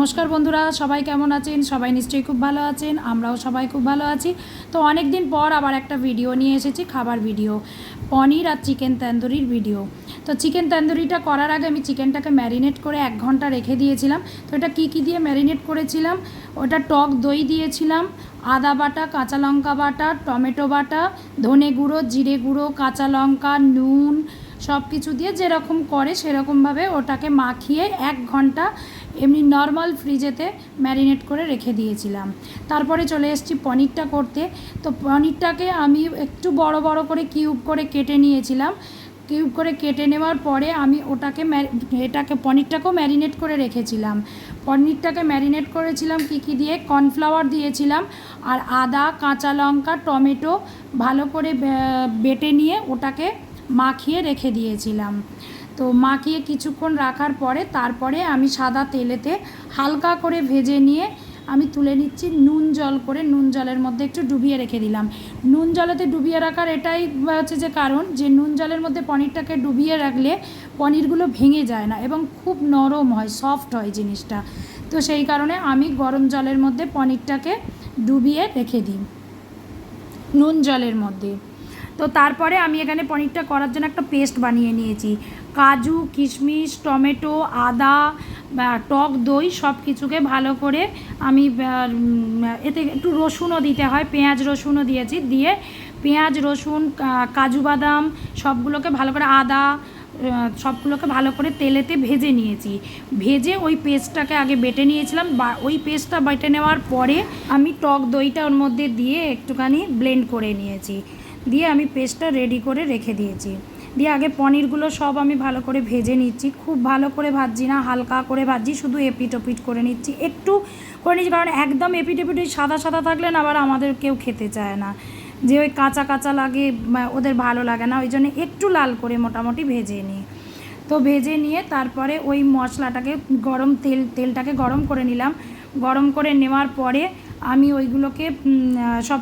নমস্কার বন্ধুরা, সবাই কেমন আছেন? সবাই নিশ্চয়ই খুব ভালো আছেন, আমরাও সবাই খুব ভালো আছি। তো অনেক দিন পর আবার একটা ভিডিও নিয়ে এসেছি, খাবার ভিডিও, পনির আর চিকেন তন্দুরির ভিডিও। তো চিকেন তন্দুরিটা করার আগে আমি চিকেনটাকে ম্যারিনেট করে 1 ঘন্টা রেখে দিয়েছিলাম। তো এটা কী কী দিয়ে ম্যারিনেট করেছিলাম, ওটা টক দই দিয়েছিলাম, আদা বাটা, কাঁচা লঙ্কা বাটা, টমেটো বাটা, ধনে গুঁড়ো, জিরে গুঁড়ো, কাঁচা লঙ্কা, নুন, সব কিছু দিয়ে যেরকম করে সেরকমভাবে ওটাকে মাখিয়ে 1 ঘন্টা এমনি নর্মাল ফ্রিজেতে ম্যারিনেট করে রেখে দিয়েছিলাম। তারপরে চলে এসেছি পনিরটা করতে। তো পনিরটাকে আমি একটু বড় বড় করে কিউব করে কেটে নিয়েছিলাম। কিউব করে কেটে নেওয়ার পরে আমি ওটাকে পনিরটাকেও ম্যারিনেট করে রেখেছিলাম। পনিরটাকে ম্যারিনেট করেছিলাম কী দিয়ে, কর্নফ্লাওয়ার দিয়েছিলাম আর আদা, কাঁচা লঙ্কা, টমেটো ভালো করে বেটে নিয়ে ওটাকে মাখিয়ে রেখে দিয়েছিলাম। তো মাখিয়ে কিছুক্ষণ রাখার পরে তারপরে আমি সাদা তেলেতে হালকা করে ভেজে নিয়ে আমি তুলে নিচ্ছি নুন জল করে, নুন জলের মধ্যে একটু ডুবিয়ে রেখে দিলাম। নুন জলেতে ডুবিয়ে রাখার এটাই হচ্ছে যে কারণ, যে নুন জলের মধ্যে পনিরটাকে ডুবিয়ে রাখলে পনিরগুলো ভেঙে যায় না এবং খুব নরম হয়, সফট হয় জিনিসটা। তো সেই কারণে আমি গরম জলের মধ্যে পনিরটাকে ডুবিয়ে রেখে দিই, নুন জলের মধ্যে। তো তারপরে আমি এখানে পনিরটা করার জন্য একটা পেস্ট বানিয়ে নিয়েছি। কাজু, কিশমিশ, টমেটো, আদা, টক দই সব কিছুকে ভালো করে আমি এতে একটু রসুনও দিতে হয়, পেঁয়াজ রসুনও দিয়েছি, দিয়ে পেঁয়াজ রসুন কাজু বাদাম সবগুলোকে ভালো করে, আদা সবগুলোকে ভালো করে তেলেতে ভেজে নিয়েছি। ভেজে ওই পেস্টটাকে আগে বেটে নিয়েছিলাম, বা ওই পেস্টটা বেটে নেওয়ার পরে আমি টক দইটা ওর মধ্যে দিয়ে একটুখানি ব্লেন্ড করে নিয়েছি, দিয়ে আমি পেস্টটা রেডি করে রেখে দিয়েছি। দিয়ে আগে পনিরগুলো সব আমি ভালো করে ভেজে নিচ্ছি, খুব ভালো করে ভাজছি না, হালকা করে ভাজছি, শুধু এপিট ওপিট করে নিচ্ছি, একটু করে নিচ্ছি, কারণ একদম এপিট এপিট ওই সাদা সাদা থাকলে না আবার আমাদের কেউ খেতে চায় না, যে ওই কাঁচা কাঁচা লাগে, ওদের ভালো লাগে না, ওই জন্য একটু লাল করে মোটামুটি ভেজে নিই। তো ভেজে নিয়ে তারপরে ওই মশলাটাকে তেলটাকে গরম করে নিলাম। গরম করে নেওয়ার পরে আমি ওইগুলোকে সব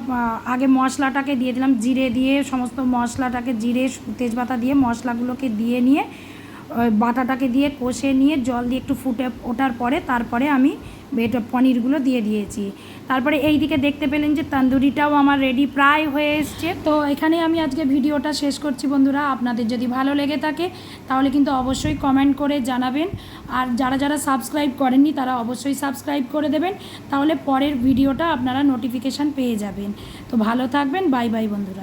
আগে মশলাটাকে দিয়ে দিলাম, জিরে দিয়ে সমস্ত মশলাটাকে, জিরে তেজপাতা দিয়ে মশলাগুলোকে দিয়ে নিয়ে বাটাটাকে দিয়ে কষে নিয়ে জল দিয়ে একটু ফুটে ওঠার পরে তারপরে আমি পনিরগুলো দিয়ে দিয়েছি। তারপরে এই দিকে দেখতে পেলেন যে তন্দুরিটাও আমার রেডি প্রায় হয়ে এসছে। তো এখানে আমি আজকে ভিডিওটা শেষ করছি বন্ধুরা। আপনাদের যদি ভালো লেগে থাকে তাহলে কিন্তু অবশ্যই কমেন্ট করে জানাবেন, আর যারা যারা সাবস্ক্রাইব করেননি তারা অবশ্যই সাবস্ক্রাইব করে দেবেন, তাহলে পরের ভিডিওটা আপনারা নোটিফিকেশান পেয়ে যাবেন। তো ভালো থাকবেন, বাই বাই বন্ধুরা।